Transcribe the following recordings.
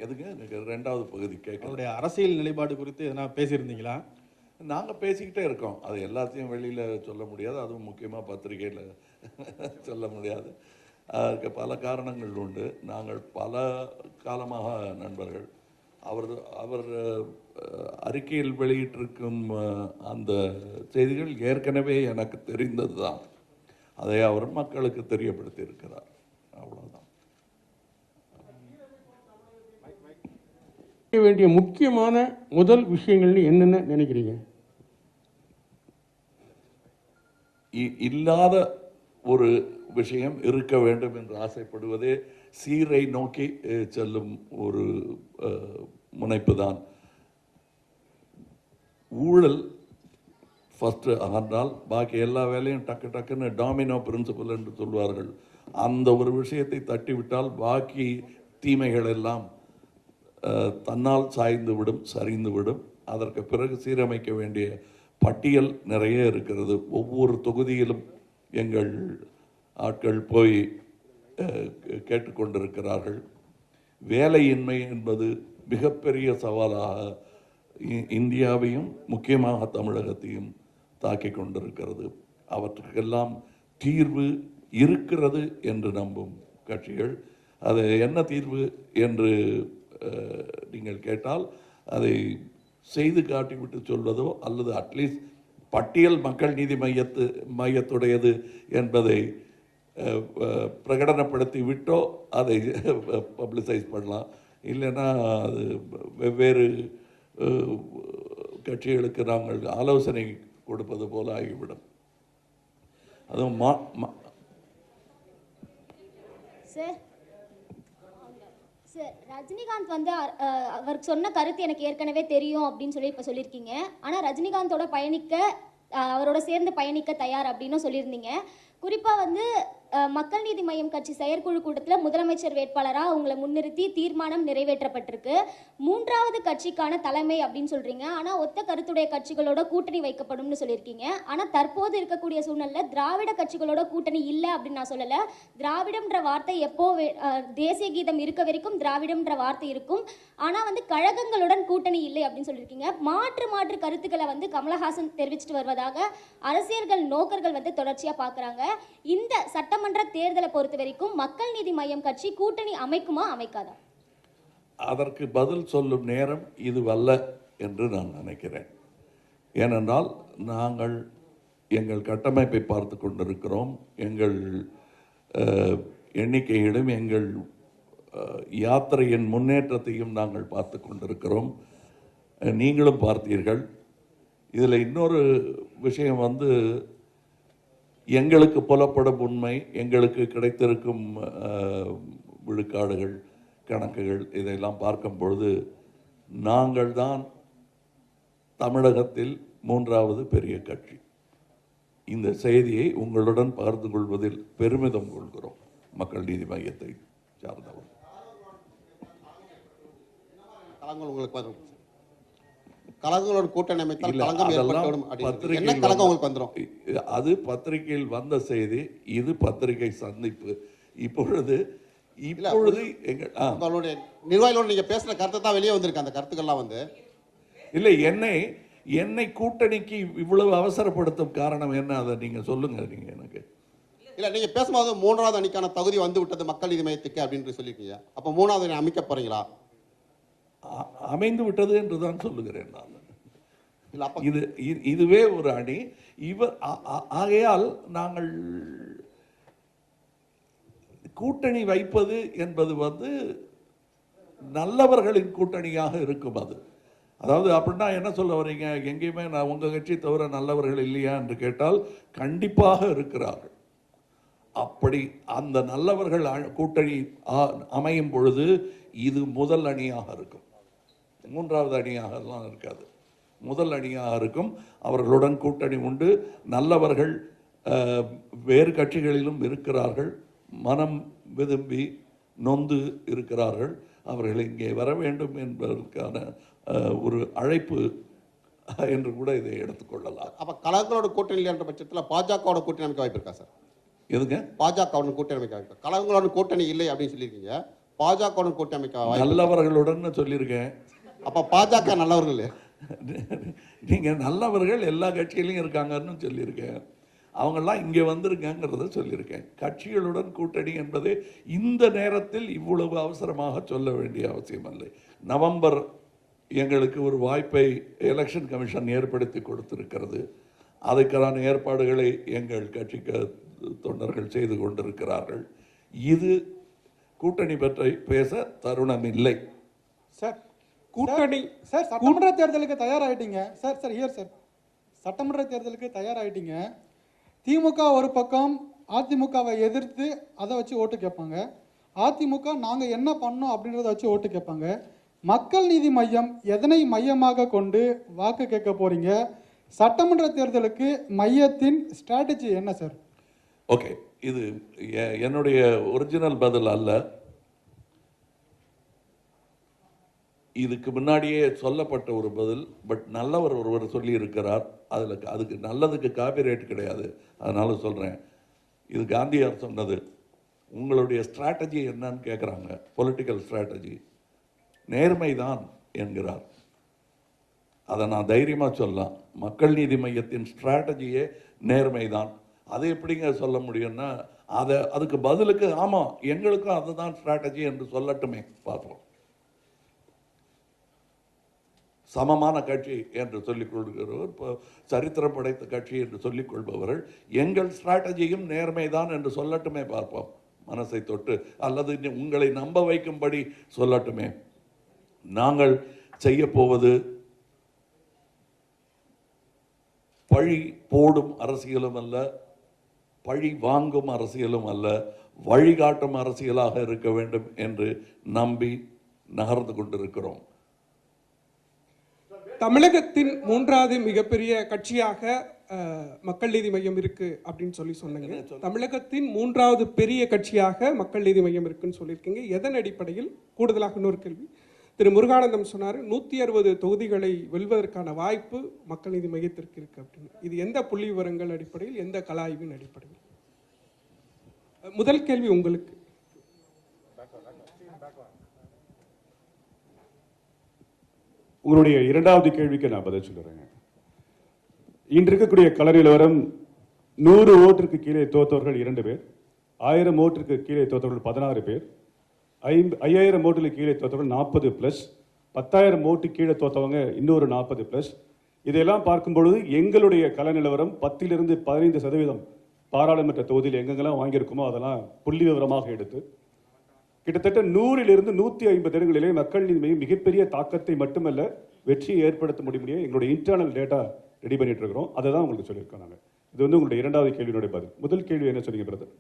எதுங்க எனக்கு ரெண்டாவது பகுதி கேட்கல. அவருடைய அரசியல் நிலைப்பாடு குறித்து எதனா பேசியிருந்தீங்களா? நாங்கள் பேசிக்கிட்டே இருக்கோம். அது எல்லாத்தையும் வெளியில் சொல்ல முடியாது, அதுவும் முக்கியமாக பத்திரிகையில் சொல்ல முடியாது. அதுக்கு பல காரணங்கள் உண்டு. நாங்கள் பல காலமாக நண்பர்கள். அவர் அவர் அறிக்கையில் வெளியிட்டிருக்கும் அந்த செய்திகள் ஏற்கனவே எனக்கு தெரிந்தது தான். அதை அவர் மக்களுக்கு தெரியப்படுத்தி இருக்கிறார். அவ்வளோதான். வேண்டிய முக்கியமான முதல் விஷயங்கள் என்னென்ன நினைக்கிறீங்க? இல்லாத ஒரு விஷயம் இருக்க வேண்டும் என்று ஆசைப்படுவதே சீரை நோக்கி செல்லும் ஒரு முனைப்பு தான். ஊழல் ஃபஸ்ட்டு ஆனால் பாக்கி எல்லா வேலையும் டக்கு டக்குன்னு டாமினோ பிரின்சிபல் என்று சொல்வார்கள். அந்த ஒரு விஷயத்தை தட்டிவிட்டால் பாக்கி தீமைகள் எல்லாம் தன்னால் சாய்ந்துவிடும், சரிந்துவிடும். அதற்கு பிறகு சீரமைக்க வேண்டிய பட்டியல் நிறைய இருக்கிறது. ஒவ்வொரு தொகுதியிலும் எங்கள் ஆட்கள் போய் கேட்டுக்கொண்டிருக்கிறார்கள். வேலையின்மை என்பது மிகப்பெரிய சவாலாக இந்தியாவையும் முக்கியமாக தமிழகத்தையும் தாக்கி கொண்டிருக்கிறது. அவற்றுக்கெல்லாம் தீர்வு இருக்கிறது என்று நம்பும் கட்சிகள். அது என்ன தீர்வு என்று நீங்கள் கேட்டால் அதை செய்து காட்டிவிட்டு சொல்வதோ அல்லது அட்லீஸ்ட் பட்டியல் மக்கள் நீதி மையத்துடையது என்பதை பிரகடனப்படுத்தி விட்டோ அதை பப்ளிசைஸ் பண்ணலாம். இல்லைன்னா அது வெவ்வேறு கட்சிகளுக்கு நாங்கள் ஆலோசனை கொடுப்பது போல ஆகிவிடும். அதுவும் சார், ரஜினிகாந்த் வந்து அவர் சொன்ன கருத்து எனக்கு ஏற்கனவே தெரியும் அப்படின்னு சொல்லி இப்போ சொல்லியிருக்கீங்க. ஆனால் ரஜினிகாந்தோட பயணிக்க அவரோட சேர்ந்து பயணிக்க தயார் அப்படின்னு சொல்லியிருந்தீங்க. குறிப்பாக வந்து மக்கள் நீதி மய்யம் கட்சி செயற்குழு கூட்டத்தில் முதலமைச்சர் வேட்பாளராக அவங்களை முன்னிறுத்தி தீர்மானம் நிறைவேற்றப்பட்டிருக்கு. 3வது கட்சிக்கான தலைமை அப்படின்னு சொல்கிறீங்க. ஆனால் ஒத்த கருத்துடைய கட்சிகளோட கூட்டணி வைக்கப்படும்னு சொல்லியிருக்கீங்க. ஆனால் தற்போது இருக்கக்கூடிய சூழ்நிலையில் திராவிட கட்சிகளோட கூட்டணி இல்லை அப்படின்னு நான் சொல்லலை. திராவிடம்ன்ற வார்த்தை எப்போ தேசிய கீதம் இருக்க வரைக்கும் திராவிடம்ன்ற வார்த்தை இருக்கும். ஆனால் வந்து கழகங்களுடன் கூட்டணி இல்லை அப்படின்னு சொல்லியிருக்கீங்க. மாற்று கருத்துக்களை வந்து கமலஹாசன் தெரிவிச்சுட்டு வருவதாக அரசியல்கள் நோக்கர்கள் வந்து தொடர்ச்சியாக பார்க்குறாங்க. இந்த சட்டமன்ற தேர்தலை பொறுத்த வரைக்கும் மக்கள் நீதி மய்யம் கட்சி கூட்டணி அமைக்குமா அமைக்காதா? அதற்கு பதில் சொல்லும் நேரம் இதுவல்ல என்று நான் நினைக்கிறேன். ஏனென்றால் நாங்கள் எங்கள் கட்டமைப்பை பார்த்து கொண்டிருக்கிறோம். எங்கள் எண்ணிக்கையிலும் எங்கள் யாத்திரையின் முன்னேற்றத்தையும் நாங்கள் பார்த்து கொண்டிருக்கிறோம். நீங்களும் பார்த்தீர்கள். இதில் இன்னொரு விஷயம் வந்து எங்களுக்கு புலப்படும் உண்மை, எங்களுக்கு கிடைத்திருக்கும் விழுக்காடுகள் கணக்குகள் இதையெல்லாம் பார்க்கும் பொழுது நாங்கள் தான் தமிழகத்தில் 3வது பெரிய கட்சி. இந்த செய்தியை உங்களுடன் பகிர்ந்து கொள்வதில் பெருமிதம் கொள்கிறோம். மக்கள் நீதி மையத்தை சார்ந்தவர். கழகங்களோட கூட்டணி அமைத்தால் களங்கம் ஏற்பட்டுவிடும். என்ன கழகம் உங்களுக்கு வந்துரும்? அது பத்திரிகையில் வந்த செய்தி. இது பத்திரிகை சந்திப்பு. இப்பொழுது உங்களுடைய நிர்வாகிகளோடு நீங்க பேசுற கருத்து தான் வெளியே வந்திருக்கு. அந்த கருத்துக்கள்லாம் வந்து இல்லை, என்னை கூட்டணிக்கு இவ்வளவு அவசரப்படுத்தும் காரணம் என்ன? அதை நீங்க சொல்லுங்க. நீங்க எனக்கு இல்ல, நீங்க பேசும்போது 3வது அணிக்கான தகுதி வந்து விட்டது மக்கள் நீதி மையத்துக்கு அப்படின்னு சொல்லியிருக்கீங்க. அப்ப 3வது அணி அமைக்க போறீங்களா? அமைந்து விட்டது என்றுதான் சொல்லுகிறேன் நான். இதுவே ஒரு அணி. ஆகையால் நாங்கள் கூட்டணி வைப்பது என்பது வந்து நல்லவர்களின் கூட்டணியாக இருக்கும். அதாவது அப்படின்னா என்ன சொல்ல வரீங்க? எங்கேயுமே நான் உங்க கட்சி தவிர நல்லவர்கள் இல்லையா என்று கேட்டால் கண்டிப்பாக இருக்கிறார்கள். அப்படி அந்த நல்லவர்கள் கூட்டணி அமையும் பொழுது இது முதல் அணியாக இருக்கும். 3வது அணியாகலாம் இருக்காது, முதல் அணியாக இருக்கும். அவர்களுடன் கூட்டணி உண்டு. நல்லவர்கள் வேறு கட்சிகளிலும் இருக்கிறார்கள். மனம் விரும்பி நொந்து இருக்கிறார்கள். அவர்கள் இங்கே வர வேண்டும் என்பதற்கான ஒரு அழைப்பு என்று கூட இதை எடுத்துக்கொள்ளலாம். அப்ப கழகங்களோட கூட்டணி என்ற பட்சத்தில் பாஜகவோட கூட்டணி அமைக்க வாய்ப்பு இருக்கா சார்? எதுங்க? பாஜகவோட கூட்டணி அமைக்க வாய்ப்பு. கழகங்களோட கூட்டணி இல்லை அப்படின்னு சொல்லியிருக்கீங்க. பாஜகவுடன் கூட்டணி அமைக்க வாய்ப்பு இருக்கா? நல்லவர்களுடன் சொல்லியிருக்கேன். அப்ப பாஜக நல்லவர்கள் இல்லையா? நீங்க நல்லவர்கள் எல்லா கட்சியிலையும் இருக்காங்கன்னு சொல்லியிருக்கேன். அவங்கெல்லாம் இங்கே வந்திருக்காங்கிறத சொல்லியிருக்கேன். கட்சிகளுடன் கூட்டணி என்பது இந்த நேரத்தில் இவ்வளவு அவசரமாக சொல்ல வேண்டிய அவசியம் இல்லை. நவம்பர் எங்களுக்கு ஒரு வாய்ப்பை எலெக்ஷன் கமிஷன் ஏற்படுத்தி கொடுத்திருக்கிறது. அதுக்கான ஏற்பாடுகளை எங்கள் கட்சிக்கு தொண்டர்கள் செய்து கொண்டிருக்கிறார்கள். இது கூட்டணி பற்றி பேச தருணம் இல்லை. சார் கூட்டணி சார் சட்டமன்ற தேர்தலுக்கு தயாராகிட்டீங்க சார். சார் ஹியர் சார், சட்டமன்ற தேர்தலுக்கு தயாராகிட்டீங்க. திமுக ஒரு பக்கம் அதிமுகவை எதிர்த்து அதை வச்சு ஓட்டு கேட்பாங்க. அதிமுக நாங்கள் என்ன பண்ணோம் அப்படின்றத வச்சு ஓட்டு கேட்பாங்க. மக்கள் நீதி மையம் எதனை மையமாக கொண்டு வாக்கு கேட்க போறீங்க? சட்டமன்ற தேர்தலுக்கு மையத்தின் ஸ்ட்ராட்டஜி என்ன சார்? ஓகே, இது என்னுடைய ஒரிஜினல் பதில் அல்ல. இதுக்கு முன்னாடியே சொல்லப்பட்ட ஒரு பதில். பட் நல்லவர் ஒருவர் சொல்லி இருக்கிறார். அதுக்கு நல்லதுக்கு காப்பிரைட் கிடையாது. அதனால சொல்கிறேன், இது காந்தியார் சொன்னது. உங்களுடைய ஸ்ட்ராட்டஜி என்னன்னு கேட்குறாங்க. பொலிட்டிக்கல் ஸ்ட்ராட்டஜி நேர்மைதான் என்கிறார். அதை நான் தைரியமாக சொல்லலாம். மக்கள் நீதி மையத்தின் ஸ்ட்ராட்டஜியே நேர்மைதான். அதை எப்படிங்க சொல்ல முடியும்னா, அதுக்கு பதிலுக்கு ஆமாம் எங்களுக்கும் அதுதான் ஸ்ட்ராட்டஜி என்று சொல்லட்டுமே பார்ப்போம். சமமான கட்சி என்று சொல்லிக் கொள்கிறவர், இப்போ சரித்திரம் படைத்த கட்சி என்று சொல்லிக் கொள்பவர்கள் எங்கள் ஸ்ட்ராட்டஜியும் நேர்மைதான் என்று சொல்லட்டுமே பார்ப்போம். மனசை தொட்டு அல்லது உங்களை நம்ப வைக்கும்படி சொல்லட்டுமே. நாங்கள் செய்ய போவது பழி போடும் அரசியலும் அல்ல, பழி வாங்கும் அரசியலும் அல்ல, வழிகாட்டும் அரசியலாக இருக்க வேண்டும் என்று நம்பி நகர்ந்து கொண்டிருக்கிறோம். தமிழகத்தின் மூன்றாவது மிகப்பெரிய கட்சியாக மக்கள் நீதி மையம் இருக்கு அப்படின்னு சொன்னீங்க. தமிழகத்தின் மூன்றாவது பெரிய கட்சியாக மக்கள் நீதி மையம் இருக்குன்னு சொல்லியிருக்கீங்க. எதன் அடிப்படையில்? கூடுதலாக இன்னொரு கேள்வி, திரு முருகானந்தம் சொன்னார் 160 தொகுதிகளை வெல்வதற்கான வாய்ப்பு மக்கள் நீதி மையத்திற்கு இருக்கு அப்படின்னு. இது எந்த புள்ளி விவரங்கள் அடிப்படையில், எந்த கலாய்வின் அடிப்படையில்? முதல் கேள்வி உங்களுக்கு. உங்களுடைய இரண்டாவது கேள்விக்கு நான் பதில் சொல்லுறேங்க. இன்று இருக்கக்கூடிய கள நிலவரம் 100 ஓட்டிற்கு கீழே தோத்தவர்கள் 2 பேர், 1000 ஓட்டிற்கு கீழே தோத்தவர்கள் 16 பேர், 5000 ஓட்டுக்கு கீழே தோத்தவர்கள் 40+, 10,000 ஓட்டு கீழே தோத்தவங்க இன்னொரு 40+. இதையெல்லாம் பார்க்கும் பொழுது எங்களுடைய கள நிலவரம் 10லிருந்து 15% பாராளுமன்ற தொகுதியில் எங்கெங்கெல்லாம் வாங்கியிருக்குமோ அதெல்லாம் புள்ளி விவரமாக எடுத்து கிட்டத்தட்ட 100லிருந்து 150 இடங்களிலே மக்கள் நீதி மையம் மிகப்பெரிய தாக்கத்தை மட்டுமல்ல வெற்றியை ஏற்படுத்த முடியும். எங்களுடைய இன்டர்னல் டேட்டா ரெடி பண்ணிட்டு இருக்கிறோம். அதை தான் உங்களுக்கு சொல்லியிருக்கோம் நாங்கள். இது வந்து உங்களுடைய இரண்டாவது கேள்வியினுடைய பதில். முதல் கேள்வி என்ன சொன்னீங்க பிரதர்?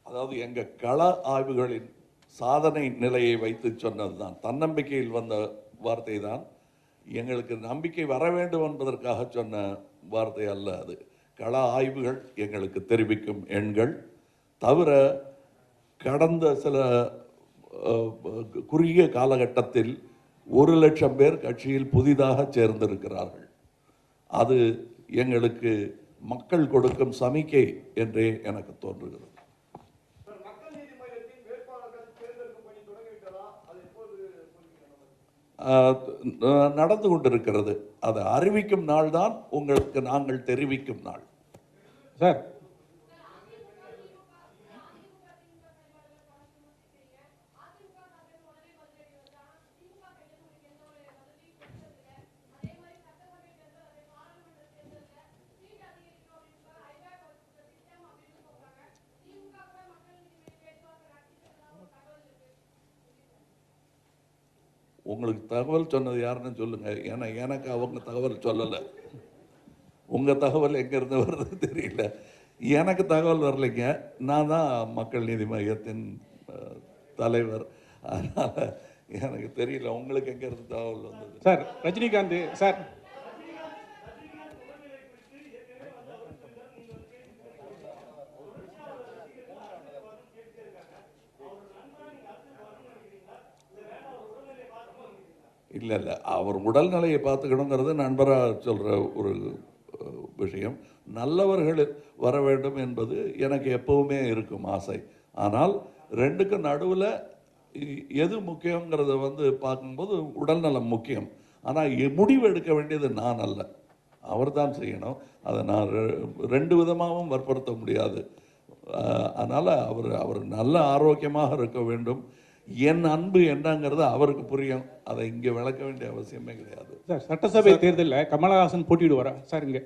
அதாவது எங்க கள ஆய்வுகளின் சாதனை நிலையை வைத்து சொன்னதுதான், தன்னம்பிக்கையில் வந்த வார்த்தை தான். எங்களுக்கு நம்பிக்கை வர வேண்டும் என்பதற்காக சொன்ன வார்த்தை அல்ல அது. கள ஆய்வுகள் எங்களுக்கு தெரிவிக்கும் எண்கள் தவிர, கடந்த சில குறுகிய காலகட்டத்தில் 1,00,000 பேர் கட்சியில் புதிதாக சேர்ந்திருக்கிறார்கள். அது எங்களுக்கு மக்கள் கொடுக்கும் சமிக்கை என்றே எனக்கு தோன்றுகிறது. நடந்து கொண்டிருக்கிறது. அதை அறிவிக்கும் நாள் தான் உங்களுக்கு நாங்கள் தெரிவிக்கும் நாள். சார் உங்களுக்கு தகவல் சொன்னது யாருன்னு சொல்லுங்க. ஏன்னா எனக்கு அவங்க தகவல் சொல்லலை. உங்க தகவல் எங்கிருந்து வர்றது தெரியல. எனக்கு தகவல் வரலைங்க. நான் தான் மக்கள் நீதி மையத்தின் தலைவர். அதனால எனக்கு தெரியல உங்களுக்கு எங்கிருந்து தகவல் வந்தது. சார் ரஜினிகாந்த் சார் இல்லை அவர் உடல்நிலையை பார்த்துக்கணுங்கிறது நண்பராக சொல்கிற ஒரு விஷயம். நல்லவர்கள் வர வேண்டும் என்பது எனக்கு எப்பவுமே இருக்கும் ஆசை. ஆனால் ரெண்டுக்கும் நடுவில் எது முக்கியங்கிறத பார்க்கும்போது உடல்நலம் முக்கியம். ஆனால் முடிவு எடுக்க வேண்டியது நான் அல்ல, அவர் தான் செய்யணும். அதை நான் ரெண்டு விதமாகவும் வற்புறுத்த முடியாது. அதனால் அவர் நல்ல ஆரோக்கியமாக இருக்க வேண்டும். என் அன்பு என்னங்கிறது அவருக்கு புரியும். அதை இங்கே விளக்க வேண்டிய அவசியமே கிடையாது. சார், சட்டசபை தேர்தலில் கமலஹாசன் போட்டியிடுவாரா சார்? இங்கே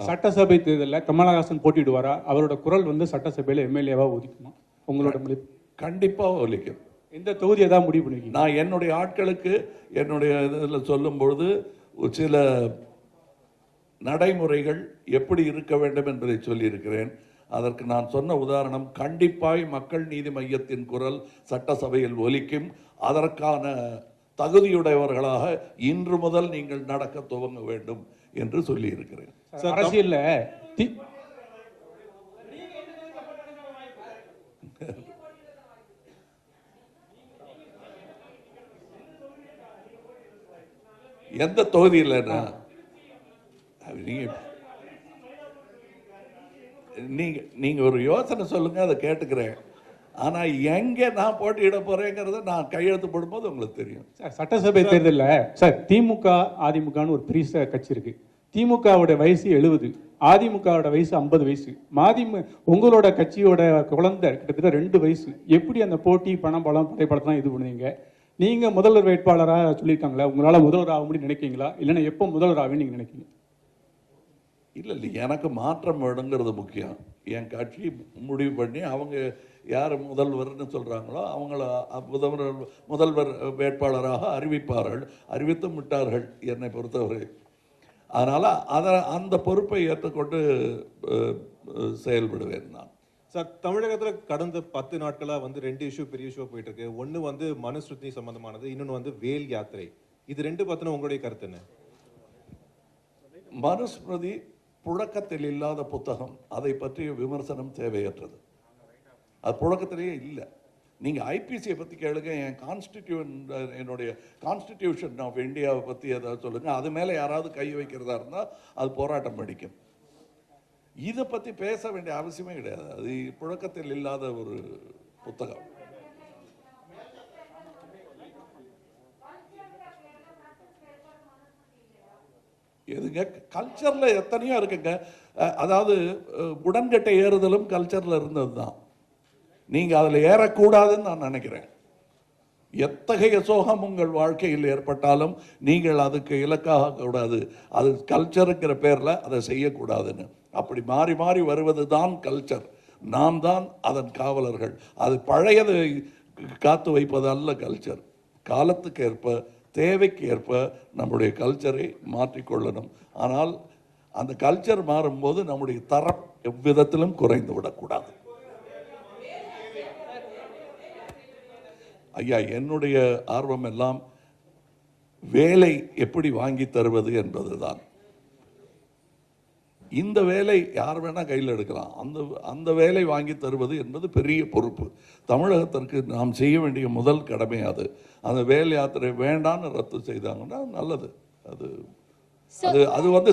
சட்டசபை தேர்தலில் கமலஹாசன் போட்டியிடுவாரா? அவரோட குரல் சட்டசபையில் எம்எல்ஏவா ஒதுக்குமா? உங்களோட முடிவு? கண்டிப்பாக ஒலிக்கும். எந்த தொகுதியை தான் முடிவு பண்ணிருக்கீங்க? நான் என்னுடைய ஆட்களுக்கு என்னுடைய இதில் சொல்லும்பொழுது சில நடைமுறைகள் எப்படி இருக்க வேண்டும் என்பதை சொல்லியிருக்கிறேன். அதற்கு நான் சொன்ன உதாரணம், கண்டிப்பாய் மக்கள் நீதி மையத்தின் குரல் சட்டசபையில் ஒலிக்கும். அதற்கான தகுதியுடையவர்களாக இன்று முதல் நீங்கள் நடக்க துவங்க வேண்டும் என்று சொல்லியிருக்கிறேன். அரசியல்ல எந்த தொகுதியில் நீங்க ஒரு யோசனை சொல்லுங்க, அதை கேட்டுக்கிறேன். ஆனா எங்க நான் போட்டியிட போறேங்கிறத நான் கையெழுத்து போடும்போது உங்களுக்கு தெரியும். சட்டசபை தேர்தலில் சார், திமுக அதிமுகன்னு ஒரு பெரிய கட்சி இருக்கு. திமுகவோட வயசு 70, அதிமுகவோட வயசு 50 வயசு. உங்களோட கட்சியோட குழந்தை கிட்டத்தட்ட 2 வயசு. எப்படி அந்த போட்டி பணம் பலம் படைப்படத்தான் இது பண்ணுவீங்க? நீங்க முதல்வர் வேட்பாளராக சொல்லியிருக்காங்களா? உங்களால முதல்வர் ஆக முடியும் நினைக்கிறீங்களா? இல்லைன்னா எப்போ முதல்வர் ஆகுன்னு நீங்க நினைக்கிறீங்க? இல்லை, எனக்கு மாற்றம் வேணுங்கிறது முக்கியம். என் கட்சி முடிவு பண்ணி அவங்க யார் முதல்வர்னு சொல்கிறாங்களோ அவங்கள முதல்வர் வேட்பாளராக அறிவிப்பார்கள். அறிவித்தும் விட்டார்கள் என்னை பொறுத்தவரை. அதனால் அந்த பொறுப்பை ஏற்றுக்கொண்டு செயல்படுவேன் நான். சார், தமிழகத்தில் கடந்த 10 நாட்களாக 2 இஷ்யூ பெரிய இஷ்யூ போயிட்டு இருக்கு. ஒன்று மனுஸ்மிருதி சம்பந்தமானது, இன்னொன்று வேல் யாத்திரை. இது 2 பற்றின உங்களுடைய கருத்து என்ன? மனுஸ்மிருதி புழக்கத்தில் இல்லாத புத்தகம். அதை பற்றிய விமர்சனம் தேவையற்றது. அது புழக்கத்திலேயே இல்லை. நீங்கள் ஐபிசியை பற்றி கேளுங்க, என்னுடைய கான்ஸ்டிடியூஷன் ஆஃப் இந்தியாவை பற்றி ஏதாவது சொல்லுங்கள். அது மேலே யாராவது கை வைக்கிறதா இருந்தால் அது போராட்டம் படிக்கும். இதை பற்றி பேச வேண்டிய அவசியமே கிடையாது. அது புழக்கத்தில் இல்லாத ஒரு புத்தகம். எதுங்க, கல்ச்சர்ல எத்தனையோ இருக்குங்க. அதாவது உடன்கட்டை ஏறுதலும் கல்ச்சர்ல இருந்தது தான். நீங்க அதில் ஏறக்கூடாதுன்னு நான் நினைக்கிறேன். எத்தகைய சோகம் உங்கள் வாழ்க்கையில் ஏற்பட்டாலும் நீங்கள் அதுக்கு இலக்காக கூடாது. அது கல்ச்சருங்கிற பேரில் அதை செய்யக்கூடாதுன்னு. அப்படி மாறி மாறி வருவது தான் கல்ச்சர். நாம் தான் அதன் காவலர்கள். அது பழையதை காத்து வைப்பது அல்ல கல்ச்சர். காலத்துக்கு ஏற்ப, தேவைக்கு ஏற்ப நம்முடைய கல்ச்சரை மாற்றிக்கொள்ளணும். ஆனால் அந்த கல்ச்சர் மாறும்போது நம்முடைய தரம் எவ்விதத்திலும் குறைந்து விடக்கூடாது. ஐயா, என்னுடைய ஆர்வம் எல்லாம் வேலை எப்படி வாங்கி தருவது என்பதுதான். இந்த வேலை யார் வேணா கையில் எடுக்கலாம். அந்த வேலை வாங்கி தருவது என்பது பெரிய பொறுப்பு. தமிழகத்திற்கு நாம் செய்ய வேண்டிய முதல் கடமை அது. அந்த வேலை யாத்திரை வேண்டான்னு ரத்து செய்தாங்கன்னா நல்லது. அது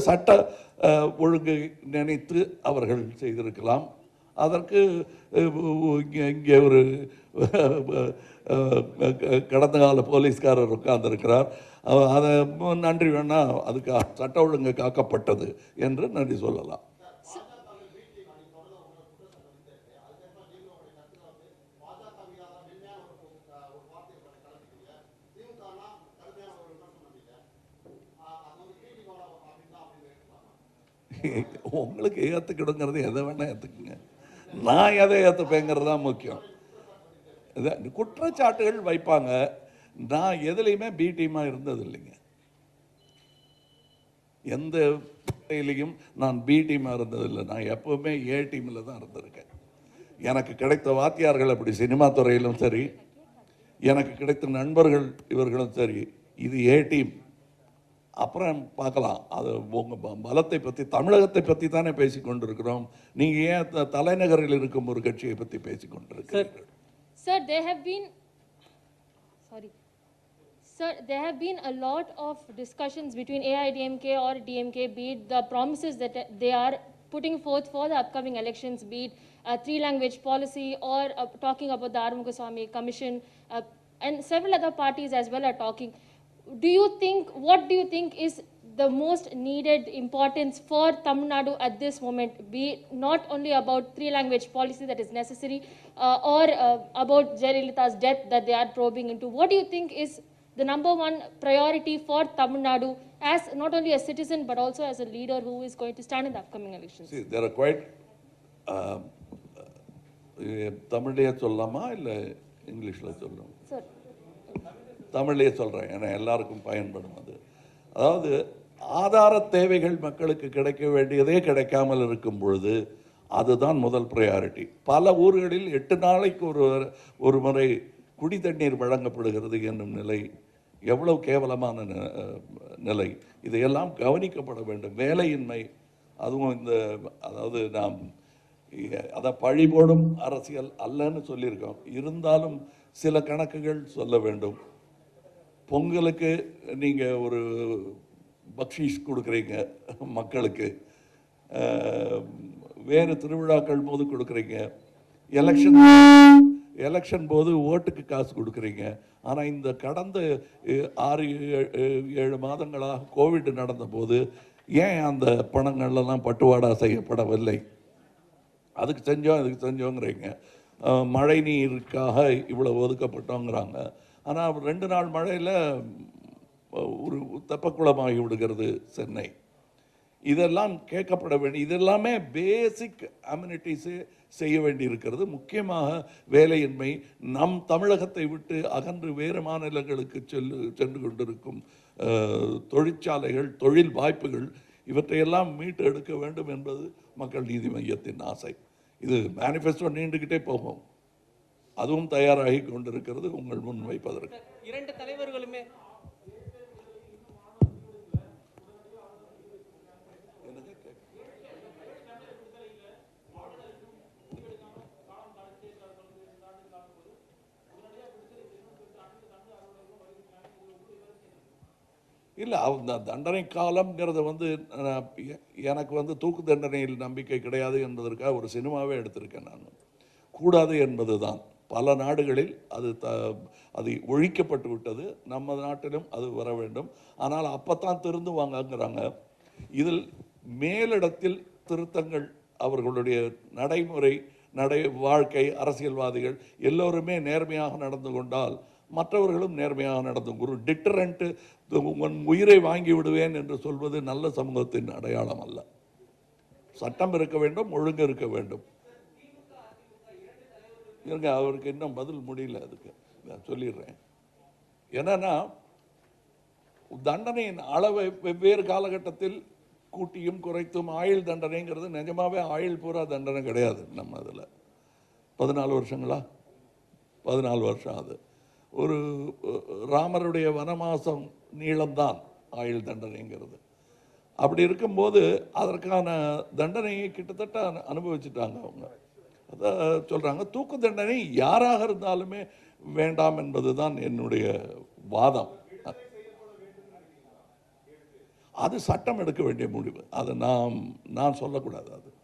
சட்ட ஒழுங்கை நினைத்து அவர்கள் செய்திருக்கலாம். அதற்கு இங்கே ஒரு கடந்த கால போலீஸ்காரர் உட்கார்ந்திருக்கிறார். அதை நன்றி வேணா, அதுக்கு சட்ட ஒழுங்கு காக்கப்பட்டது என்று நன்றி சொல்லலாம். உங்களுக்கு ஏற்றுக்கிடுங்கிறது எதை வேணா ஏற்றுக்குங்க. நான் எதை ஏற்றுப்பேங்கிறது தான் முக்கியம். குற்றச்சாட்டுகள் வைப்பாங்க. நான் எதுலையுமே பி டீமா இருந்தது இல்லைங்க. எந்த வேலையிலையும் நான் பி டீமா இருந்ததில்லை. நான் எப்பவுமே ஏ டீமில் தான் இருந்திருக்கேன். எனக்கு கிடைத்த வாத்தியார்கள் அப்படி சினிமா துறையிலும் சரி, எனக்கு கிடைத்த நண்பர்கள் இவர்களும் சரி, இது ஏ டீம். அப்புறம் பார்க்கலாம். அது உங்கள் பலத்தை பற்றி, தமிழகத்தை பற்றி தானே பேசி கொண்டிருக்கிறோம். நீங்கள் ஏன் தலைநகரில் இருக்கும் ஒரு கட்சியை பற்றி பேசி கொண்டிருக்கிறீர்கள்? Sir, there have been Sir, there have been a lot of discussions between AIDMK or DMK, be it the promises that they are putting forth for the upcoming elections, be it three-language policy or talking about the Arumugaswamy Commission, and several other parties as well are talking. What do you think is the most needed importance for Tamil Nadu at this moment, be it not only about three-language policy that is necessary or about Jayalalitha's death that they are probing into? What do you think is the number one priority for Tamil Nadu as not only a citizen but also as a leader who is going to stand in the upcoming elections? See, there are quite தமிழ்லையே சொல்லலாமா இல்லை இங்கிலீஷில் சொல்லலாம்? Sir. தமிழ்லையே சொல்கிறேன், ஏன்னா எல்லாருக்கும் பயன்படும் அது. அதாவது ஆதார தேவைகள் மக்களுக்கு கிடைக்க வேண்டியதே கிடைக்காமல் இருக்கும் பொழுது அதுதான் முதல் ப்ரையாரிட்டி. பல ஊர்களில் 8 நாளைக்கு ஒரு முறை குடி தண்ணீர் வழங்கப்படுகிறது என்னும் நிலை எவ்வளவு கேவலமான நிலை. இதையெல்லாம் கவனிக்கப்பட வேண்டும். வேலையின்மை, அதுவும் அதாவது நாம் அதை பழி போடும் அரசியல் அல்லன்னு சொல்லியிருக்கோம். இருந்தாலும் சில கணக்குகள் சொல்ல வேண்டும். பொங்கலுக்கு நீங்கள் ஒரு பக்ஷீஷ் கொடுக்குறீங்க மக்களுக்கு, வேறு திருவிழாக்கள் போது கொடுக்குறீங்க, எலெக்ஷன் போது ஓட்டுக்கு காசு கொடுக்குறீங்க. ஆனால் இந்த கடந்த 6-7 மாதங்களாக கோவிட் நடந்த போது ஏன் அந்த பணங்கள்லாம் பட்டுவாடா செய்யப்படவில்லை? அதுக்கு செஞ்சோங்கிறீங்க. மழை நீருக்காக இவ்வளோ ஒதுக்கப்பட்டோங்கிறாங்க. ஆனால் 2 நாள் மழையில் ஒரு தெப்பக்குளமாகி விடுகிறது சென்னை. இதெல்லாம் கேட்கப்பட வேண்டிய, இதெல்லாமே பேசிக் அம்யூனிட்டிஸு செய்ய வேண்டி இருக்கிறது. முக்கியமாக வேலையின்மை, நம் தமிழகத்தை விட்டு அகன்று வேறு மாநிலங்களுக்கு சென்று கொண்டிருக்கும் தொழிற்சாலைகள், தொழில் வாய்ப்புகள், இவற்றையெல்லாம் மீட்டு எடுக்க வேண்டும் என்பது மக்கள் நீதி மையத்தின் ஆசை. இது மேனிஃபெஸ்டோ நீண்டுகிட்டே போகும். அதுவும் தயாராகி கொண்டிருக்கிறது உங்கள் முன் வைப்பதற்கு. 2 தலைவர்களுமே இல்லை, அந்த தண்டனை காலம்ங்கிறத எனக்கு தூக்கு தண்டனையில் நம்பிக்கை கிடையாது என்பதற்காக ஒரு சினிமாவே எடுத்திருக்கேன். நான் கூடாது என்பது தான். பல நாடுகளில் அது ஒழிக்கப்பட்டு விட்டது. நம்ம நாட்டிலும் அது வர வேண்டும். ஆனால் அப்பத்தான் திருந்துவாங்கங்கிறாங்க. இதில் மேலிடத்தில் திருத்தங்கள், அவர்களுடைய நடைமுறை வாழ்க்கை, அரசியல்வாதிகள் எல்லோருமே நேர்மையாக நடந்து கொண்டால் மற்றவர்களும் நேர்மையாக நடந்து, ஒரு டிட்டரண்ட், உன் உயிரை வாங்கி விடுவேன் என்று சொல்வது நல்ல சமூகத்தின் அடையாளம் அல்ல. சட்டம் இருக்க வேண்டும், ஒழுங்கு இருக்க வேண்டும். இருங்க, அவருக்கு இன்னும் பதில் முடியல. அதுக்கு நான் சொல்லிடுறேன். என்னன்னா, தண்டனையின் அளவை வெவ்வேறு காலகட்டத்தில் கூட்டியும் குறைத்தும், ஆயுள் தண்டனைங்கிறது நிஜமாவே ஆயுள் பூரா தண்டனை கிடையாது. நம்ம அதில் 14 வருஷங்களா, 14 வருஷம். அது ஒரு ராமருடைய வனமாசம் நீளம்தான் ஆயுள் தண்டனைங்கிறது. அப்படி இருக்கும்போது அதற்கான தண்டனையை கிட்டத்தட்ட அனுபவிச்சுட்டாங்க அவங்க. அதான் சொல்கிறாங்க, தூக்கு தண்டனை யாராக இருந்தாலுமே வேண்டாம் என்பது தான் என்னுடைய வாதம். அது சட்டம் எடுக்க வேண்டிய முடிவு. அதை நான் சொல்லக்கூடாது. அது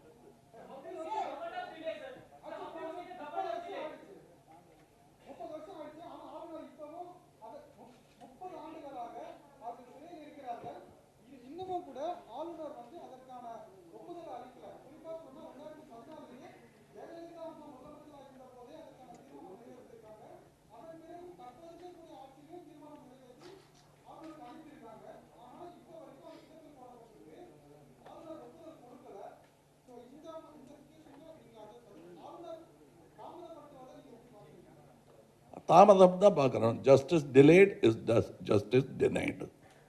தாமதம் தான் பார்க்குறோம். Justice delayed is justice denied.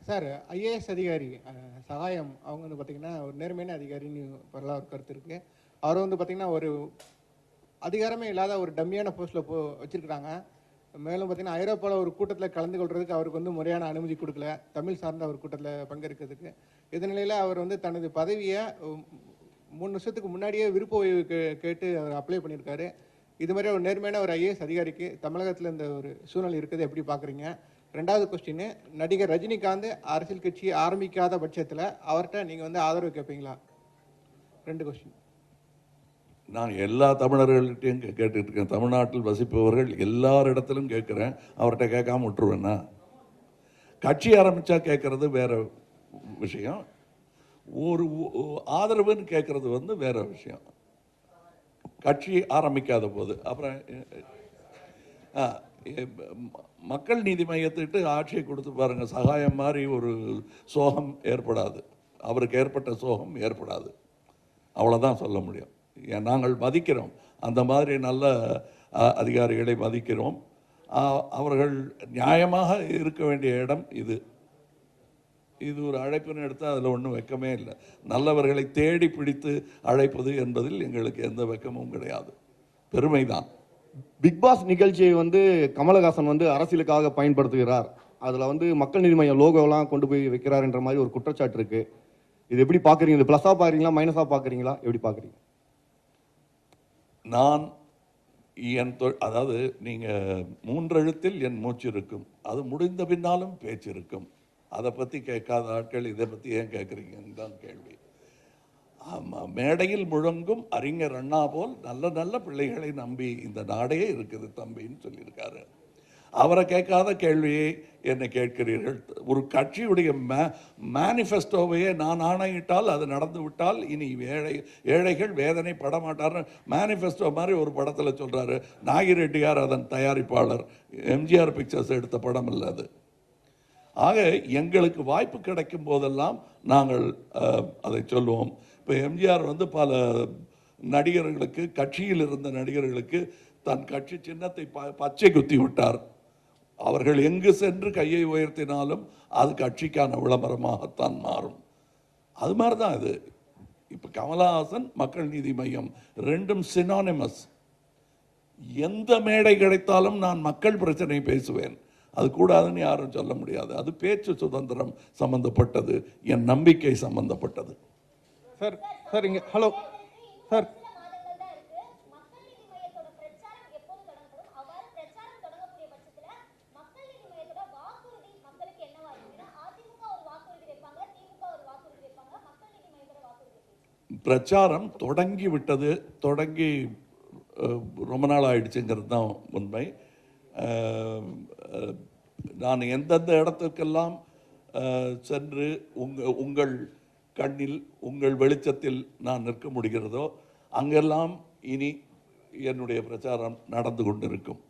Sir, IAS அதிகாரி சகாயம் அவங்க பார்த்தீங்கன்னா ஒரு நேர்மையான அதிகாரின்னு பரவாயில்ல ஒரு கருத்து இருக்குது. அவர் பார்த்தீங்கன்னா ஒரு அதிகாரமே இல்லாத ஒரு டம்மியான போஸ்ட்டில் வச்சுருக்கிறாங்க. மேலும் பார்த்தீங்கன்னா ஐரோப்பாவில் ஒரு கூட்டத்தில் கலந்து கொள்றதுக்கு அவருக்கு முறையான அனுமதி கொடுக்கல, தமிழ் சார்ந்த ஒரு கூட்டத்தில் பங்கெடுக்கிறதுக்கு. இந்த நிலையில் அவர் தனது பதவியை 3 வருஷத்துக்கு முன்னாடியே விருப்ப ஓய்வு கேட்டு அவர் அப்ளை பண்ணியிருக்காரு. இது மாதிரி ஒரு நேர்மையான ஒரு ஐஏஎஸ் அதிகாரிக்கு தமிழகத்தில் இந்த ஒரு சூழ்நிலை இருக்குது எப்படி பார்க்குறீங்க? ரெண்டாவது கொஸ்டின், நடிகர் ரஜினிகாந்த் அரசியல் கட்சி ஆரம்பிக்காத பட்சத்தில் அவர்கிட்ட நீங்கள் வந்து ஆதரவு கேட்பீங்களா? 2 கொஸ்டின். நான் எல்லா தமிழர்கள்ட்டையும் கேட்டுட்டு இருக்கேன். தமிழ்நாட்டில் வசிப்பவர்கள் எல்லாரிடத்திலும் கேட்குறேன். அவர்கிட்ட கேட்காம விட்டுருவேன்னா? கட்சி ஆரம்பித்தா கேட்குறது வேற விஷயம், ஒரு ஆதரவுன்னு கேட்குறது வந்து வேற விஷயம். கட்சி ஆரம்பிக்காத போது அப்புறம் மக்கள் நீதி மையத்திட்டு ஆட்சியை கொடுத்து பாருங்கள், சகாயம் மாதிரி ஒரு சோகம் ஏற்படாது, அவருக்கு ஏற்பட்ட சோகம் ஏற்படாது. அவ்வளோதான் சொல்ல முடியும். நாங்கள் மதிக்கிறோம், அந்த மாதிரி நல்ல அதிகாரிகளை மதிக்கிறோம். அவர்கள் நியாயமாக இருக்க வேண்டிய இடம் இது. இது ஒரு அழைப்புன்னு எடுத்தால் அதில் ஒன்றும் வெக்கமே இல்லை. நல்லவர்களை தேடி பிடித்து அழைப்பது என்பதில் எங்களுக்கு எந்த வெக்கமும் கிடையாது, பெருமைதான். பிக் பாஸ் நிகழ்ச்சியை வந்து கமலஹாசன் வந்து அரசியலுக்காக பயன்படுத்துகிறார், அதில் வந்து மக்கள் நீதி மையம் லோகோலாம் கொண்டு போய் வைக்கிறார்ன்ற மாதிரி ஒரு குற்றச்சாட்டு இருக்கு. இது எப்படி பார்க்குறீங்க? இது ப்ளஸ்ஸாக பார்க்குறீங்களா, மைனஸாக பார்க்குறீங்களா, எப்படி பார்க்குறீங்க? நான் அதாவது நீங்கள் 3 எழுத்தில் என் மூச்சு இருக்கும், அது முடிந்த பின்னாலும் பேச்சு இருக்கும். அதை பற்றி கேட்காத ஆட்கள் இதை பற்றி ஏன் கேட்குறீங்கன்னு தான் கேள்வி. ஆமாம், மேடையில் முழங்கும் அறிஞர் அண்ணா போல் நல்ல நல்ல பிள்ளைகளை நம்பி இந்த நாடே இருக்குது தம்பின்னு சொல்லியிருக்காரு. அவரை கேட்காத கேள்வியை என்னை கேட்கிறீர்கள். ஒரு கட்சியுடைய மேனிஃபெஸ்டோவையே நான் ஆணையிட்டால் அது நடந்து விட்டால் இனி ஏழைகள் வேதனை பட மாட்டார்னு மேனிஃபெஸ்டோ மாதிரி ஒரு படத்தில் சொல்கிறாரு. நாகிரெட்டியார் அதன் தயாரிப்பாளர், எம்ஜிஆர் பிக்சர்ஸ் எடுத்த படம் இல்லை அது. ஆக எங்களுக்கு வாய்ப்பு கிடைக்கும் போதெல்லாம் நாங்கள் அதை சொல்லுவோம். இப்போ எம்ஜிஆர் வந்து பல நடிகர்களுக்கு, கட்சியில் இருந்த நடிகர்களுக்கு தன் கட்சி சின்னத்தை பச்சை குத்தி விட்டார். அவர்கள் எங்கு சென்று கையை உயர்த்தினாலும் அது கட்சிக்கான விளம்பரமாகத்தான் மாறும். அது மாதிரி தான் இது. இப்போ கமலஹாசன், மக்கள் நீதி மையம் ரெண்டும் சினானிமஸ். எந்த மேடை கிடைத்தாலும் நான் மக்கள் பிரச்சனை பேசுவேன், அது கூடாதுன்னு யாரும் சொல்ல முடியாது. அது பேச்சு சுதந்திரம் சம்பந்தப்பட்டது, என் நம்பிக்கை சம்பந்தப்பட்டது. சார் சார் இங்கே ஹலோ சார், பிரச்சாரம் தொடங்கி விட்டது, தொடங்கி ரொம்ப நாள் ஆயிடுச்சுங்கிறது தான் உண்மை. நான் எந்தெந்த இடத்துக்கெல்லாம் சென்று உங்கள் கண்ணில், உங்கள் வெளிச்சத்தில் நான் நிற்க முடிகிறதோ அங்கெல்லாம் இனி என்னுடைய பிரச்சாரம் நடந்து கொண்டிருக்கும்.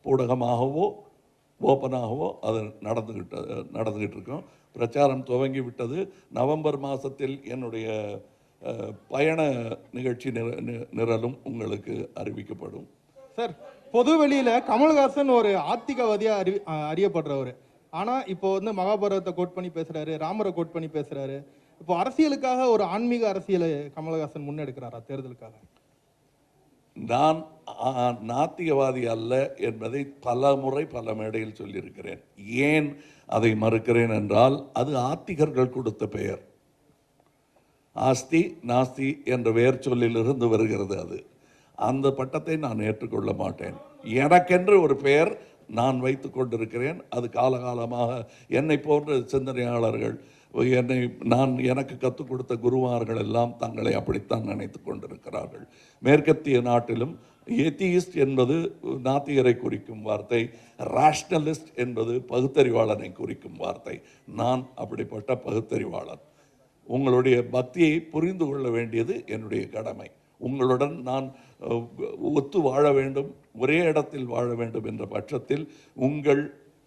ஊடகமாகவோ ஓப்பனாகவோ அது நடந்துகிட்டு இருக்கும். பிரச்சாரம் துவங்கி விட்டது. நவம்பர் மாதத்தில் என்னுடைய பயண நிகழ்ச்சி நிரலும் உங்களுக்கு அறிவிக்கப்படும். சார், பொது வெளியில கமல்ஹாசன் ஒரு ஆத்திகவாதியா அறியப்படுறவர். ஆனா இப்போ வந்து மகாபாரதத்தை கோட் பண்ணி பேசுறாரு, ராமரை கோட் பண்ணி பேசுறாரு. இப்போ அரசியலுக்காக ஒரு ஆன்மீக அரசியலை கமல்ஹாசன் முன்னெடுக்கிறாரா தேர்தலுக்காக? நான் நாத்திகவாதி அல்ல என்பதை பல முறை பல மேடையில் சொல்லியிருக்கிறேன். ஏன் அதை மறுக்கிறேன் என்றால், அது ஆத்திகர்கள் கொடுத்த பெயர். ஆஸ்தி நாஸ்தி என்ற பெயர் சொல்லிலிருந்து வருகிறது. அது அந்த பட்டத்தை நான் ஏற்றுக்கொள்ள மாட்டேன். எனக்கென்று ஒரு பெயர் நான் வைத்து கொண்டிருக்கிறேன். அது காலகாலமாக என்னை போன்ற சிந்தனையாளர்கள், எனக்கு கற்றுக் கொடுத்த குருவார்கள் எல்லாம் தங்களை அப்படித்தான் நினைத்து கொண்டிருக்கிறார்கள். மேற்கத்திய நாட்டிலும் ஏத்தியிஸ்ட் என்பது நாத்திகரை குறிக்கும் வார்த்தை, ராஷ்னலிஸ்ட் என்பது பகுத்தறிவாளனை குறிக்கும் வார்த்தை. நான் அப்படிப்பட்ட பகுத்தறிவாளன். உங்களுடைய பக்தியை புரிந்து கொள்ள வேண்டியது என்னுடைய கடமை. உங்களுடன் நான் ஒத்து வாழ வேண்டும், ஒரே இடத்தில் வாழ வேண்டும் என்ற பட்சத்தில் உங்கள்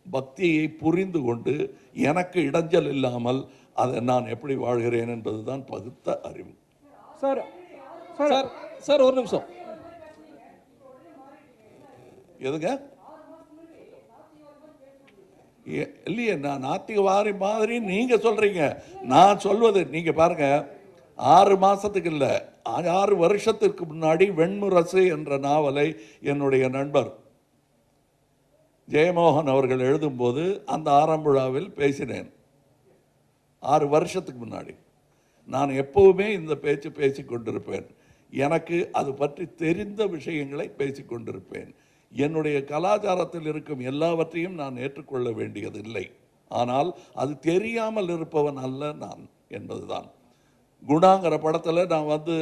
பக்தியை புரிந்து கொண்டு எனக்கு இடைஞ்சல் இல்லாமல் அதை நான் எப்படி வாழ்கிறேன் என்பதுதான் பகுத்த அறிவு. சார் சார் சார் ஒரு நிமிஷம். எதுங்க? இல்லையே, நான் நாத்திகவாதி மாதிரி நீங்க சொல்றீங்க. நான் சொல்வது, நீங்க பாருங்க, 6 மாசத்துக்கு இல்லை, 6 வருஷத்திற்கு முன்னாடி வெண்முரசு என்ற நாவலை என்னுடைய நண்பர் ஜெயமோகன் அவர்கள் எழுதும்போது அந்த ஆரம்பவிழாவில் பேசினேன். 6 வருஷத்துக்கு முன்னாடி. நான் எப்பவுமே இந்த பேசி கொண்டிருப்பேன். எனக்கு அது பற்றி தெரிந்த விஷயங்களை பேசி கொண்டிருப்பேன். என்னுடைய கலாச்சாரத்தில் இருக்கும் எல்லாவற்றையும் நான் ஏற்றுக்கொள்ள வேண்டியதில்லை. ஆனால் அது தெரியாமல் இருப்பவன் அல்ல நான் என்பதுதான். குணாங்கிற படத்தில் நான் வந்து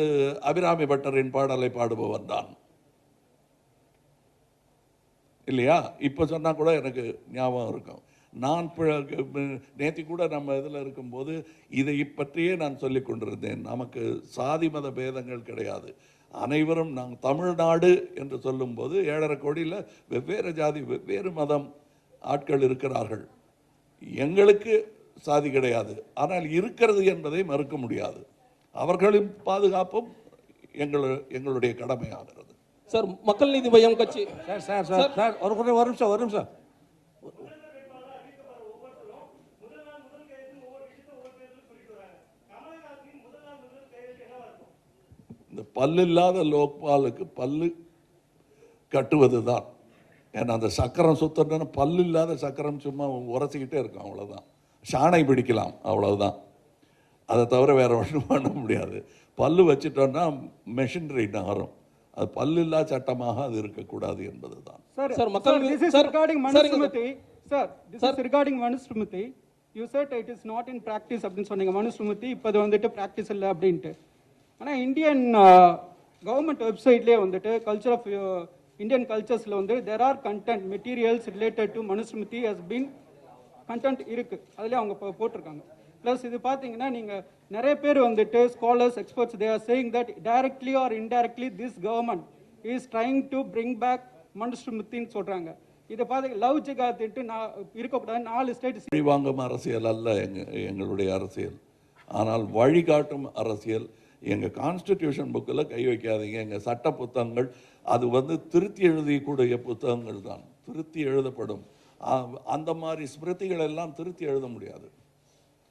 அபிராமி பட்டரின் பாடலை பாடுபவன் தான் இல்லையா? இப்போ சொன்னால் கூட எனக்கு ஞாபகம் இருக்கும். நான் நேற்று கூட நம்ம இதில் இருக்கும்போது இதை பற்றியே நான் சொல்லி கொண்டிருந்தேன். நமக்கு சாதி மத பேதங்கள் கிடையாது. அனைவரும் நாங்கள் தமிழ்நாடு என்று சொல்லும்போது 7.5 கோடியில் வெவ்வேறு ஜாதி வெவ்வேறு மதம் ஆட்கள் இருக்கிறார்கள். எங்களுக்கு சாதி கிடையாது, ஆனால் இருக்கிறது என்பதை மறுக்க முடியாது. அவர்களின் பாதுகாப்பும் எங்களுடைய கடமையாகிறது. சார், மக்கள் நீதி மய்யம் கட்சி சார் ஒரு நிமிஷம் இந்த பல்லில்லாத லோக்பாலுக்கு பல்லு கட்டுவது தான். ஏன்னா அந்த சக்கரம் சுத்தணும்னா பல்லு இல்லாத சக்கரம் சும்மா உரசிக்கிட்டே இருக்கும், அவ்வளோதான். சாணை பிடிக்கலாம், அவ்வளவுதான். அதை தவிர வேற ஒன்றும் பண்ண முடியாது. பல்லு வச்சுட்டோம்னா மெஷினரி நகரும். அது பல்லில்லா சட்டமாக அது இருக்கக்கூடாது என்பது தான். Sir, this is regarding Manusmriti. Sir, this is regarding Manusmriti. You said it is not in practice அப்படின்னு சொன்னீங்க. Manusmriti இப்போ அது வந்துட்டு ப்ராக்டிஸ் இல்லை அப்படின்ட்டு. ஆனால் இந்தியன் கவர்மெண்ட் வெப்சைட்லேயே வந்துட்டு கல்ச்சர் ஆஃப் இந்தியன் கல்ச்சர்ஸில் வந்து there are content materials related to Manusmriti has been content இருக்குது, அதிலே அவங்க போட்டிருக்காங்க. ப்ளஸ் இது பார்த்தீங்கன்னா நீங்கள் நிறைய பேர் வந்துட்டு scholars experts they are saying that directly or indirectly this government is trying to bring back மனுஸ்மிருதின்னு சொல்கிறாங்க. இதை பார்த்து லவ் ஜிகாத்திட்டு நான் இருக்கக்கூடாது 4 ஸ்டேட் வாங்கும் அரசியல் அல்ல எங்களுடைய அரசியல், ஆனால் வழிகாட்டும் அரசியல். எங்கள் கான்ஸ்டிடியூஷன் புக்கில் கை வைக்காதீங்க. எங்கள் சட்ட புத்தகங்கள் அது வந்து திருத்தி எழுதிக்கூடிய புத்தகங்கள் தான், திருத்தி எழுதப்படும். அந்த மாதிரி ஸ்மிருதிகள் எல்லாம் திருத்தி எழுத முடியாது.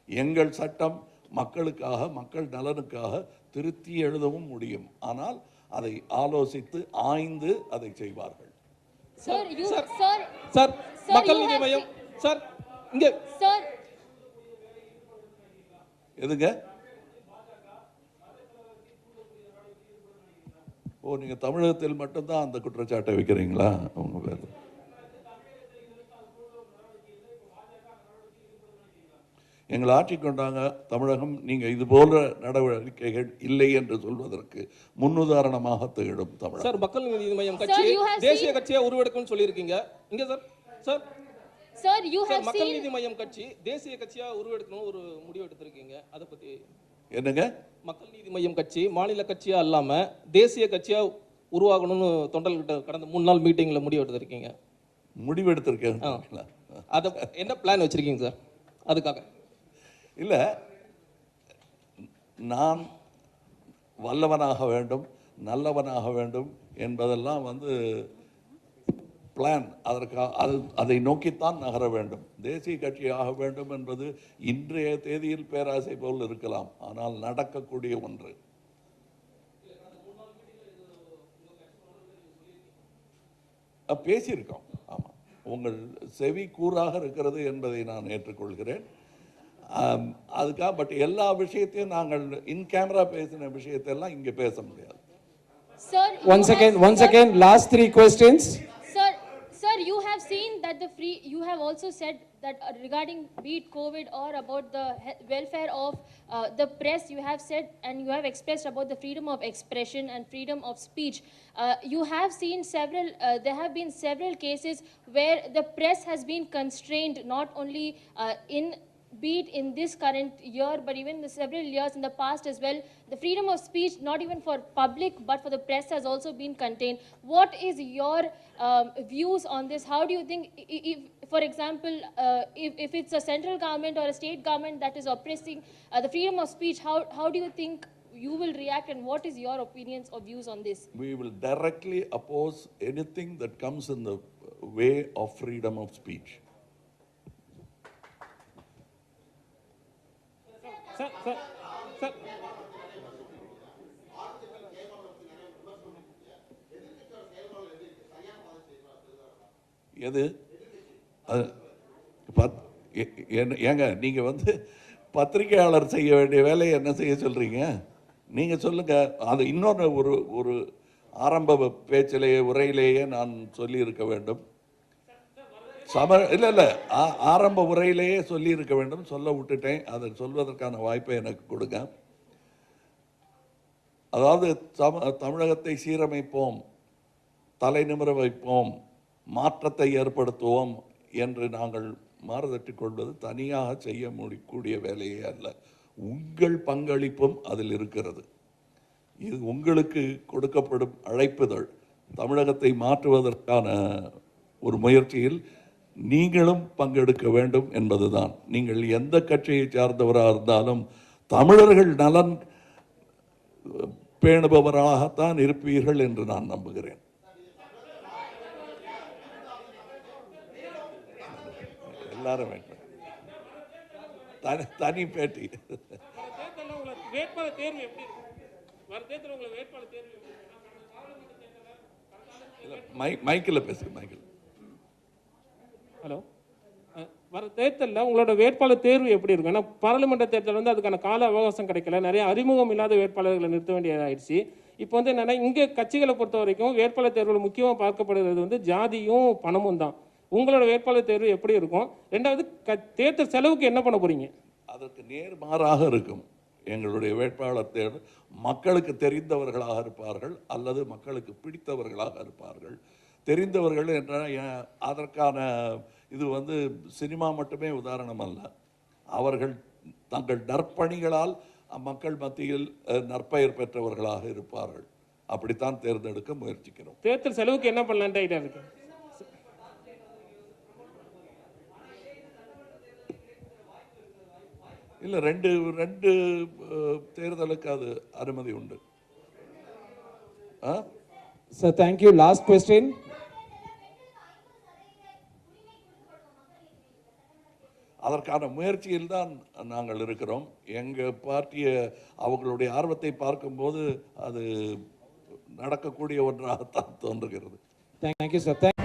எங்கள் சட்டம் மக்களுக்காக, மக்கள் நலனுக்காக திருத்தி எழுதவும் முடியும். ஆனால் அதை ஆலோசித்து ஆய்ந்து அதை செய்வார்கள். சார், மக்கள் நீதி மய்யம் சார் இங்க சார் எதுங்க? ஓ, நீங்க தமிழகத்தில் மட்டும்தான் அந்த குற்றச்சாட்டை வைக்கிறீங்களா? உங்க பேர் எங்களை ஆட்சி கொண்டாங்க தமிழகம். நீங்க இது போன்ற நடவடிக்கைகள் இல்லை என்று சொல்வதற்கு முன்னுதாரணமாக திகழும் தமிழகம். சார், மக்கள் நீதி மய்யம் கட்சி தேசிய கட்சியா உருவெடுக்கும்னு சொல்லியிருக்கீங்க. இங்க சார் மக்கள் நீதி மய்யம் கட்சி தேசிய கட்சியா உருவெடுக்கணும் ஒரு முடிவு எடுத்திருக்கீங்க. அதை பத்தி என்னங்க? மக்கள் நீதி மய்யம் கட்சி மாநில கட்சியா இல்லாம தேசிய கட்சியா உருவாகணும்னு தொண்டர்கிட்ட கடந்த 3 நாள் மீட்டிங்ல முடிவு எடுத்திருக்கீங்க. முடிவு எடுத்திருக்கேன். அதை என்ன பிளான் வச்சிருக்கீங்க சார்? அதுக்காக இல்லை, நான் வல்லவனாக வேண்டும், நல்லவனாக வேண்டும் என்பதெல்லாம் வந்து பிளான். அதை நோக்கித்தான் நகர வேண்டும். தேசிய கட்சியாக வேண்டும் என்பது இன்றைய தேதியில் பேராசை போல் இருக்கலாம், ஆனால் நடக்கக்கூடிய ஒன்று. பேசியிருக்கோம். ஆமாம், உங்கள் செவி கூறாக இருக்கிறது என்பதை நான் ஏற்றுக்கொள்கிறேன். அதுக்காக பட் எல்லா விஷயத்தையும் நாங்கள் இன் கேமரா பேசின விஷயத்தெல்லாம் இங்கே பேச முடியாது. Once again, last 3 questions. Sir, you have seen that you have also said that regarding be it COVID or about the welfare of the press, you have said and you have expressed about the freedom of expression and freedom of speech. You have seen there have been several cases where the press has been constrained, not only in be it in this current year, but even the several years in the past as well. The freedom of speech, not even for public, but for the press, has also been contained. What is your views on this? How do you think, if, for example, if it's a central government or a state government that is oppressing the freedom of speech, how do you think you will react, and what is your opinions or views on this? We will directly oppose anything that comes in the way of freedom of speech. Sir எது ஏங்க நீங்க வந்து பத்திரிகையாளர் செய்ய வேண்டிய வேலையை என்ன செய்ய சொல்றீங்க? நீங்க சொல்லுங்க. அது இன்னொன்று ஒரு ஆரம்ப பேச்சிலேயே உரையிலேயே நான் சொல்லியிருக்க வேண்டும். இல்லை ஆரம்ப உரையிலேயே சொல்லியிருக்க வேண்டும், சொல்ல விட்டுட்டேன். அதை சொல்வதற்கான வாய்ப்பை எனக்கு கொடுங்க. அதாவது தமிழகத்தை சீரமைப்போம், தலை நிமிர வைப்போம், மாற்றத்தை ஏற்படுத்துவோம் என்று நாங்கள் மாறுதட்டிக் கொள்வது தனியாக செய்ய முடியக்கூடிய வேலையே அல்ல. உங்கள் பங்களிப்பும் அதில் இருக்கிறது. இது உங்களுக்கு கொடுக்கப்படும் அழைப்புதல். தமிழகத்தை மாற்றுவதற்கான ஒரு முயற்சியில் நீங்களும் பங்கெடுக்க வேண்டும் என்பதுதான். நீங்கள் எந்த கட்சியை சார்ந்தவராக இருந்தாலும் தமிழர்கள் நலன் பேணுபவராகத்தான் இருப்பீர்கள் என்று நான் நம்புகிறேன். எல்லாரும் தனி பேட்டி. மைக்கில் பேசுங்க, மைக்கில். ஹலோ, வர தேர்தலில் உங்களோட வேட்பாளர் தேர்வு எப்படி இருக்கும்? ஏன்னா பாராளுமன்ற தேர்தல் வந்து அதுக்கான கால அவகாசம் கிடைக்கல, நிறைய அறிமுகம் இல்லாத வேட்பாளர்களை நிறுத்த வேண்டியதாயிடுச்சு. இப்போ வந்து என்னன்னா, இங்கே கட்சிகளை பொறுத்த வரைக்கும் வேட்பாளர் தேர்வில் முக்கியமாக பார்க்கப்படுகிறது வந்து ஜாதியும் பணமும் தான். உங்களோட வேட்பாளர் தேர்வு எப்படி இருக்கும்? ரெண்டாவது, தேர்தல் செலவுக்கு என்ன பண்ண போறீங்க? அதற்கு நேர்மாறாக இருக்கும். எங்களுடைய வேட்பாளர் தேர்வு மக்களுக்கு தெரிந்தவர்களாக இருப்பார்கள் அல்லது மக்களுக்கு பிடித்தவர்களாக இருப்பார்கள். தெரிந்தவர்கள் என்ற அதற்கான இது வந்து சினிமா மட்டுமே உதாரணம் அல்ல. அவர்கள் தங்கள் நற்பணிகளால் மக்கள் மத்தியில் நற்பெயர் பெற்றவர்களாக இருப்பார்கள். அப்படித்தான் தேர்ந்தெடுக்க முயற்சிக்கிறோம். தேர்தல் செலவுக்கு என்ன பண்ணலான்ட்டு ஐடியா இருக்கு? இல்லை, ரெண்டு தேர்தலுக்கு அது அனுமதி உண்டு. Sir, thank you. Last question. அதற்கான முயற்சியில் தான் நாங்கள் இருக்கிறோம். எங்கள் பார்ட்டியை அவங்களுடைய ஆர்வத்தை பார்க்கும்போது அது நடக்கக்கூடிய ஒன்றாகத்தான் தோன்றுகிறது. Thank you sir.